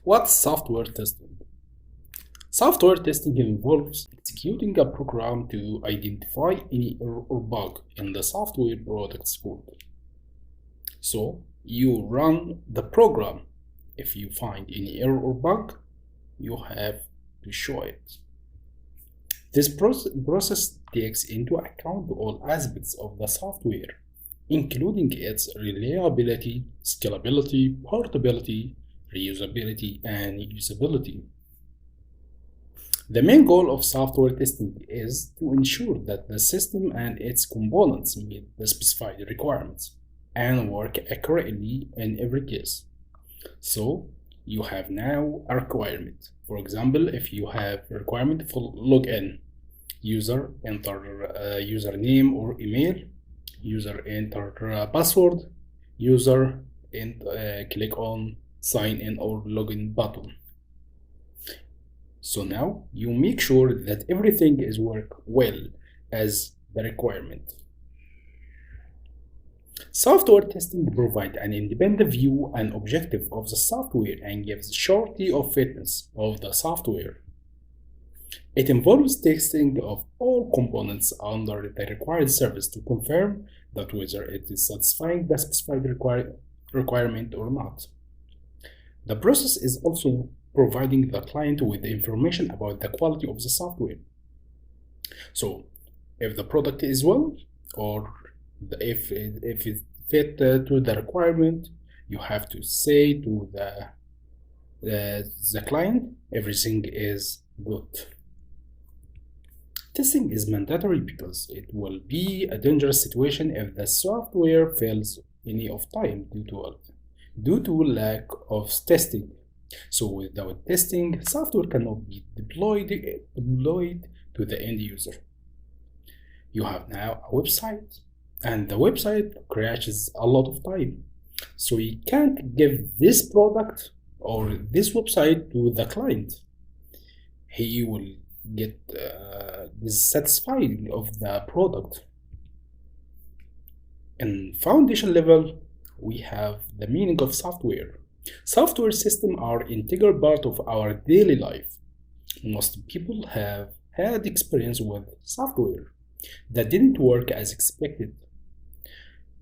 What's software testing? Software testing involves executing a program to identify any error or bug in the software product's code. So you run the program. If you find any error or bug, you have to show it. This process takes into account all aspects of the software, including its reliability, scalability, portability, reusability, and usability. The main goal of software testing is to ensure that the system and its components meet the specified requirements and work accurately in every case. So you have now a requirement. For example, if you have a requirement for login, user enter username or email, user enter password, user click on sign in or login button. So now you make sure that everything is work well as the requirement. Software testing provides an independent view and objective of the software and gives surety of fitness of the software. It involves testing of all components under the required service to confirm that whether it is satisfying the specified requirement or not. The process is also providing the client with the information about the quality of the software. So if the product is well, or if it fit to the requirement, you have to say to the client everything is good. Testing is mandatory because it will be a dangerous situation if the software fails any of time due to lack of testing. So without testing, software cannot be deployed to the end user. You have now a website, and the website crashes a lot of time. So you can't give this product or this website to the client. He will get dissatisfied of the product. In foundation level, we have the meaning of software. Software systems are an integral part of our daily life. Most people have had experience with software that didn't work as expected.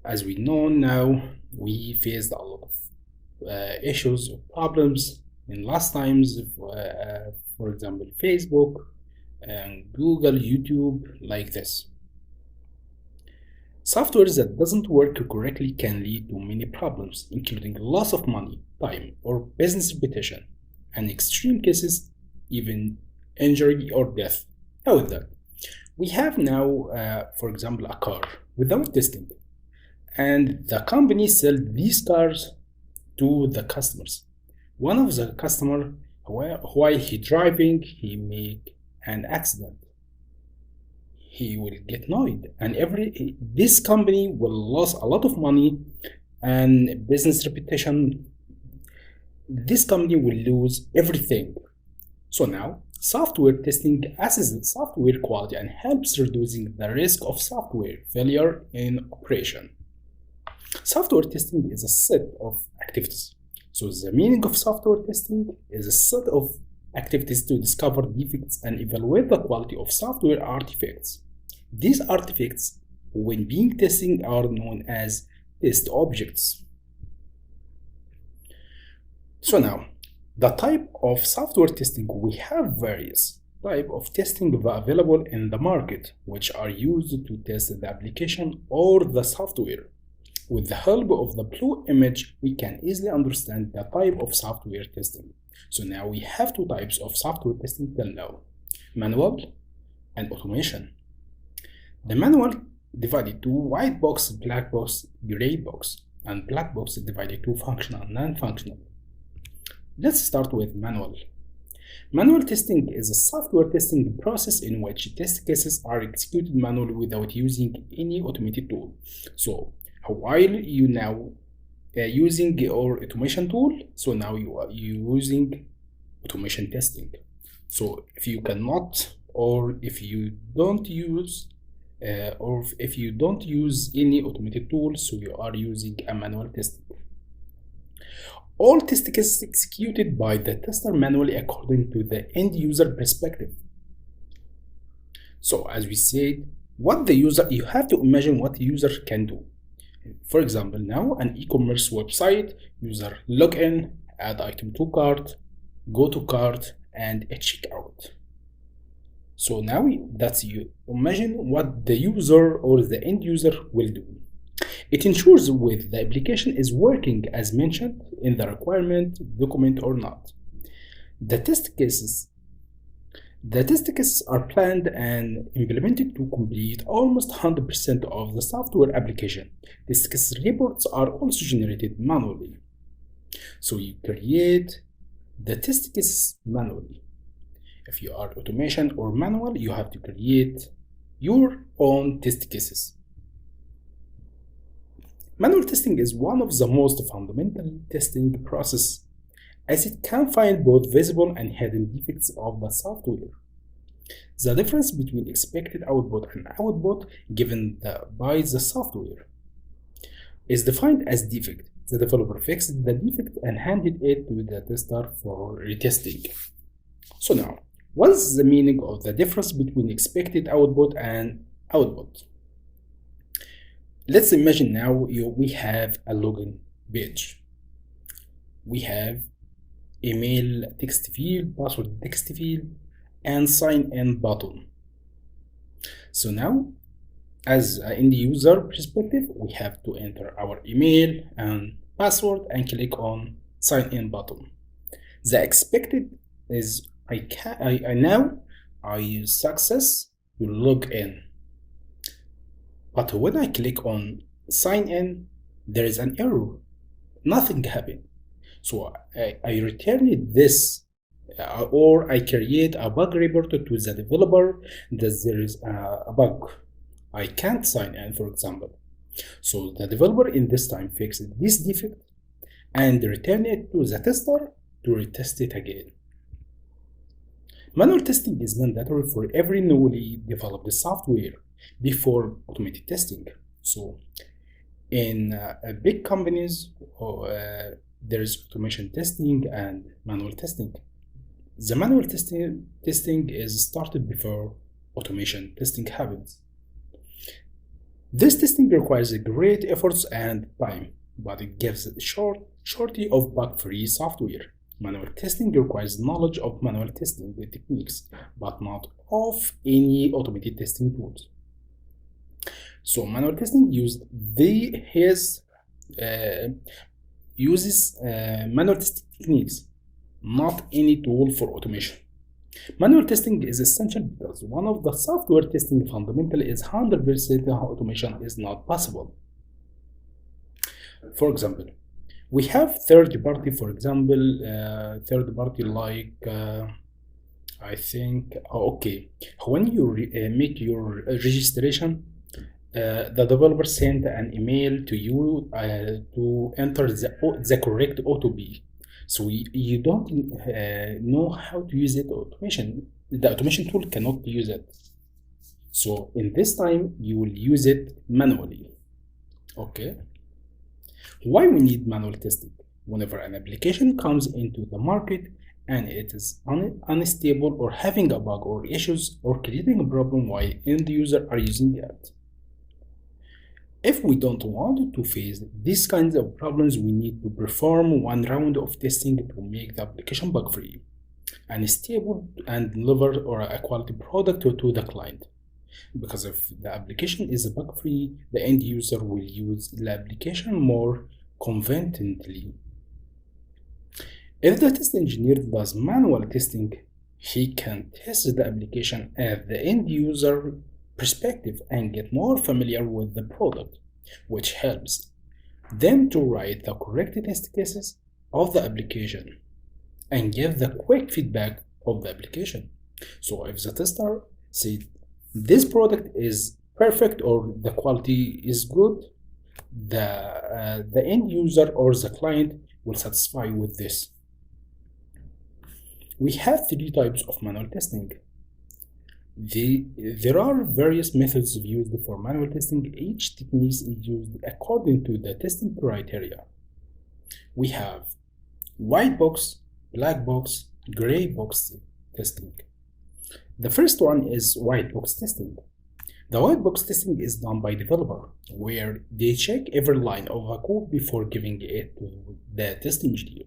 As we know now, we faced a lot of issues or problems in last times, for example, Facebook and Google, YouTube, like this. Software that doesn't work correctly can lead to many problems, including loss of money, time, or business reputation, and extreme cases, even injury or death. How is that? We have now, for example, a car without testing, and the company sells these cars to the customers. One of the customer, while he driving, he make an accident. He will get annoyed, and this company will lose a lot of money and business reputation. This company will lose everything. So now software testing assesses software quality and helps reducing the risk of software failure in operation. Software testing is a set of activities. So the meaning of software testing is a set of activities to discover defects and evaluate the quality of software artifacts. These artifacts, when being tested, are known as test objects. So now, the type of software testing, we have various types of testing available in the market, which are used to test the application or the software. With the help of the blue image, we can easily understand the type of software testing. So now we have two types of software testing till now: manual and automation. The manual divided to white box, black box, gray box, and black box is divided to functional and non-functional. Let's start with manual. Manual testing is a software testing process in which test cases are executed manually without using any automated tool. So while you now using your automation tool, so now you are using automation testing. So if you cannot, or if you don't use any automated tool, so you are using a manual testing. All test cases executed by the tester manually according to the end user perspective. So as we said, what the user, you have to imagine what the user can do. For example, now an e-commerce website, user log in, add item to cart, go to cart, and a checkout. So now that's you. Imagine what the user or the end user will do. It ensures whether the application is working as mentioned in the requirement document or not. The test cases are planned and implemented to complete almost 100% of the software application. Test case reports are also generated manually. So you create the test cases manually. If you are automation or manual, you have to create your own test cases. Manual testing is one of the most fundamental testing process, as it can find both visible and hidden defects of the software. The difference between expected output and output given by the software is defined as defect. The developer fixed the defect and handed it to the tester for retesting. So now, what is the meaning of the difference between expected output and output? Let's imagine now we have a login page. We have email text field, password text field, and sign in button. So now, as an end user perspective, we have to enter our email and password and click on sign in button. The expected is I use success to log in. But when I click on sign in, there is an error. Nothing happened. So I return this or I create a bug report to the developer that there is a bug. I can't sign in, for example. So the developer in this time fixed this defect and return it to the tester to retest it again. Manual testing is mandatory for every newly developed software before automated testing. So in big companies, there is automation testing and manual testing. The manual testing is started before automation testing happens. This testing requires great efforts and time, but it gives a shorty of bug-free software. Manual testing requires knowledge of manual testing techniques, but not of any automated testing tools. So manual testing uses manual testing techniques, not any tool for automation. Manual testing is essential because one of the software testing fundamental is 100% automation is not possible. For example, we have third party, for example, third party like I think, okay, when you make your registration, the developer sent an email to you to enter the correct OTP. So you don't know how to use it automation. The automation tool cannot use it. So in this time, you will use it manually. Okay. Why we need manual testing? Whenever an application comes into the market and it is unstable or having a bug or issues or creating a problem while end user are using it. If we don't want to face these kinds of problems, we need to perform one round of testing to make the application bug-free and stable and deliver or a quality product to the client. Because if the application is bug-free, the end user will use the application more conveniently. If the test engineer does manual testing, he can test the application at the end user perspective and get more familiar with the product, which helps them to write the correct test cases of the application and give the quick feedback of the application. So if the tester said this product is perfect or the quality is good, the end user or the client will satisfy with this. We have three types of manual testing. There are various methods used for manual testing. Each technique is used according to the testing criteria. We have white box, black box, gray box testing. The first one is white box testing. The white box testing is done by developer, where they check every line of a code before giving it to the test engineer.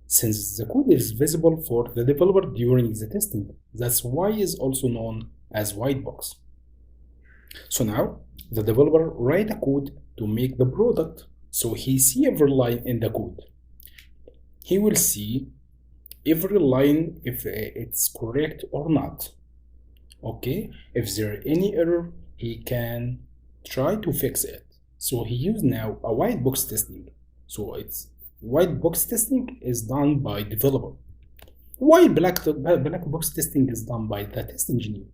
Since the code is visible for the developer during the testing, that's why it is also known as white box. So now the developer write a code to make the product, so he see every line in the code. He will see every line if it's correct or not. Okay, if there any error, he can try to fix it. So he use now a white box testing. So it's white box testing is done by developer, while black box testing is done by the test engineer,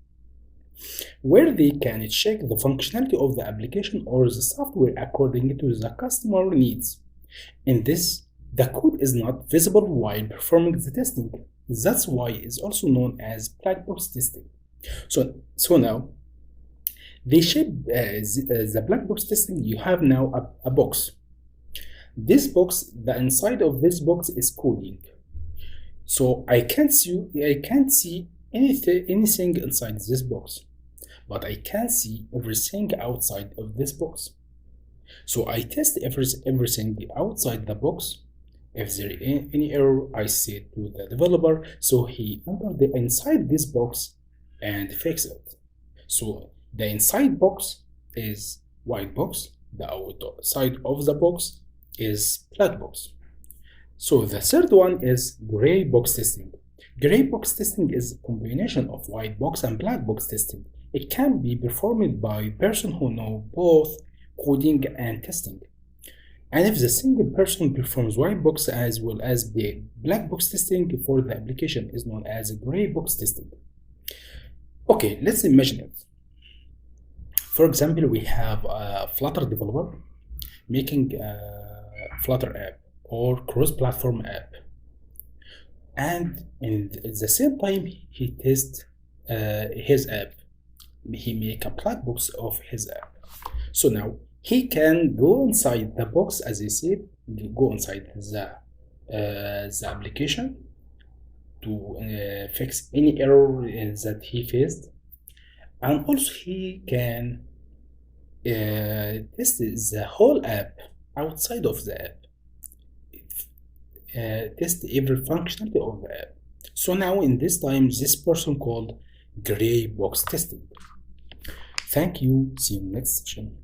where they can check the functionality of the application or the software according to the customer needs. In this, the code is not visible while performing the testing. That's why it's also known as black box testing. So now they shape the black box testing. You have now a box. This box, the inside of this box is coding. So I can't see anything inside this box, but I can see everything outside of this box. So I test everything outside the box. If there is any error, I say it to the developer, so he enter the inside this box and fix it. So the inside box is white box, the outside of the box is black box. So the third one is gray box testing. Gray box testing is a combination of white box and black box testing. It can be performed by a person who know both coding and testing. And if the single person performs white box as well as the black box testing for the application is known as gray box testing. Okay, let's imagine it. For example, we have a Flutter developer making a Flutter app or cross-platform app, and at the same time he tests his app. He make a black box of his app. So now he can go inside the box, as I said, go inside the application to fix any error that he faced, and also he can test the whole app outside of the app, test every functionality of the app. So now in this time, this person called gray box testing. Thank you. See you next session.